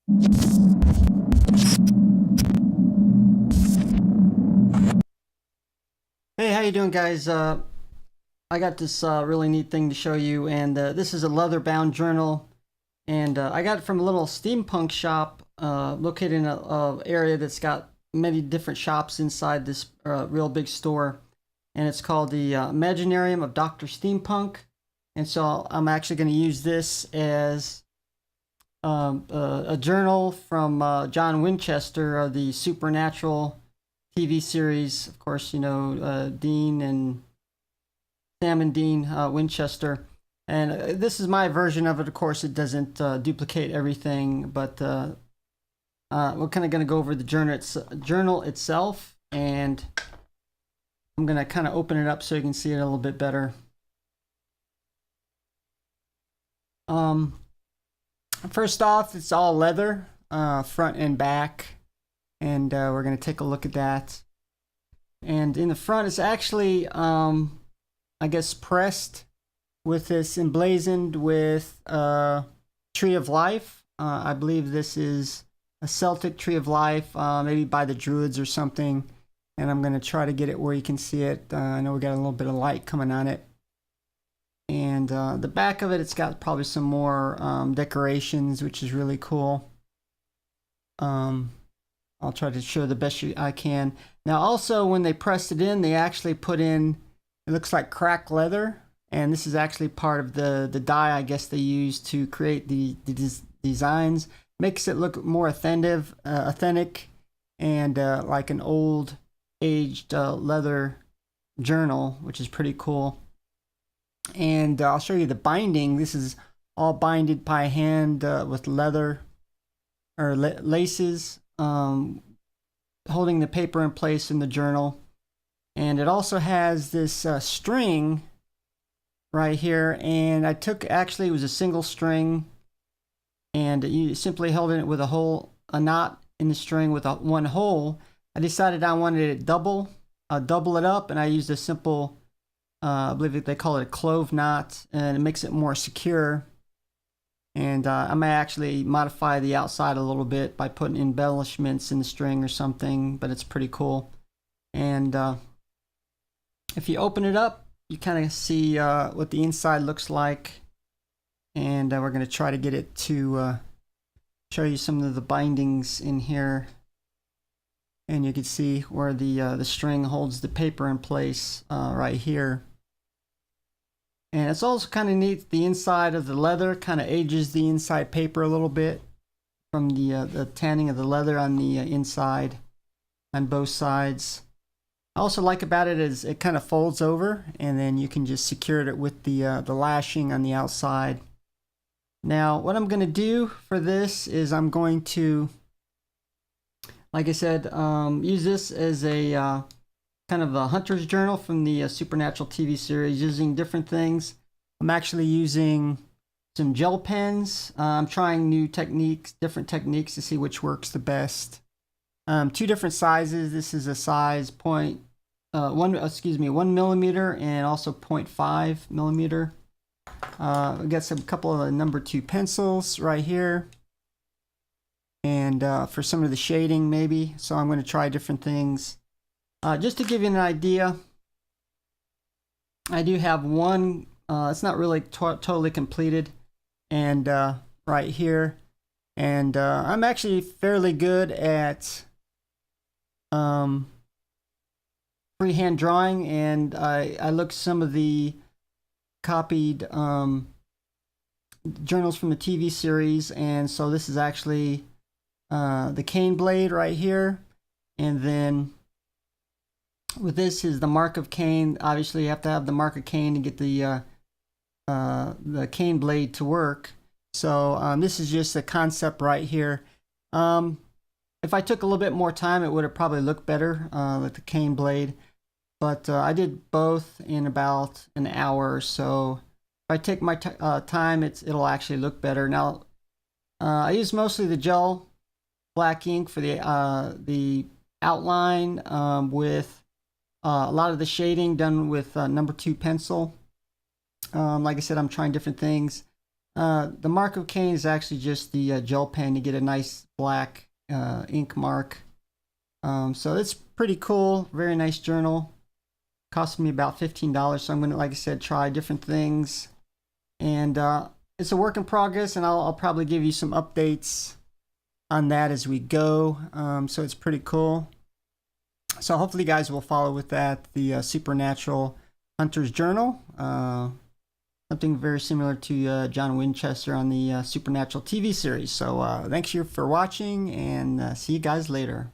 Hey, how you doing, guys? I got this really neat thing to show you, and this is a leather-bound journal, and I got it from a little steampunk shop located in a area that's got many different shops inside this real big store, and it's called the Imaginarium of Dr. Steampunk, and so I'm actually going to use this as a journal from John Winchester of the Supernatural TV series. Of course, you know, Dean and Sam and Dean Winchester. And this is my version of it. Of course, it doesn't duplicate everything, but we're kind of going to go over the journal itself, and I'm going to kind of open it up so you can see it a little bit better. First off, it's all leather, front and back, and we're going to take a look at that. And in the front, it's actually, I guess, pressed with this emblazoned with Tree of Life. I believe this is a Celtic Tree of Life, maybe by the Druids or something. And I'm going to try to get it where you can see it. I know we got a little bit of light coming on it. And the back of it, it's got probably some more decorations, which is really cool. I'll try to show the best I can. Now, also, when they pressed it in, they actually put in, it looks like cracked leather. And this is actually part of the dye, I guess, they used to create the designs. Makes it look more authentic and like an old, aged leather journal, which is pretty cool. And I'll show you the binding. This is all binded by hand with leather or laces, holding the paper in place in the journal. And it also has this string right here. And I took, actually, it was a single string, and you simply held it with a knot in the string with one hole. I decided I wanted it double it up, and I used a simple I believe they call it a clove knot, and it makes it more secure. And I may actually modify the outside a little bit by putting embellishments in the string or something, but it's pretty cool. And if you open it up, you kind of see what the inside looks like. And we're going to try to get it to show you some of the bindings in here. And you can see where the string holds the paper in place right here. And it's also kind of neat, the inside of the leather kind of ages the inside paper a little bit from the tanning of the leather on the inside on both sides. I also like about it is it kind of folds over, and then you can just secure it with the lashing on the outside. Now, what I'm going to do for this is I'm going to, like I said, use this as a kind of a hunter's journal from the Supernatural TV series, using different things. I'm actually using some gel pens. I'm trying new techniques, different techniques to see which works the best. Two different sizes. This is a size 1 millimeter and also 0.5 millimeter. We got some couple of number 2 pencils right here. And for some of the shading maybe. So I'm going to try different things. Just to give you an idea, I do have one, it's not really totally completed, and right here. And I'm actually fairly good at freehand drawing, and I looked some of the copied journals from the TV series, and so this is actually the cane blade right here, and then with this is the mark of Cain. Obviously, you have to have the mark of Cain to get the cane blade to work. So this is just a concept right here. If I took a little bit more time, it would have probably looked better with the cane blade. But I did both in about an hour or so. If I take my time, it'll actually look better. Now, I use mostly the gel black ink for the outline with a lot of the shading done with number 2 pencil. Like I said, I'm trying different things. The mark of Cain is actually just the gel pen to get a nice black ink mark. So it's pretty cool. Very nice journal. Cost me about $15. So I'm going to, like I said, try different things. And it's a work in progress, and I'll probably give you some updates on that as we go. So it's pretty cool. So hopefully you guys will follow with that, the Supernatural Hunter's Journal. Something very similar to John Winchester on the Supernatural TV series. So thanks for watching, and see you guys later.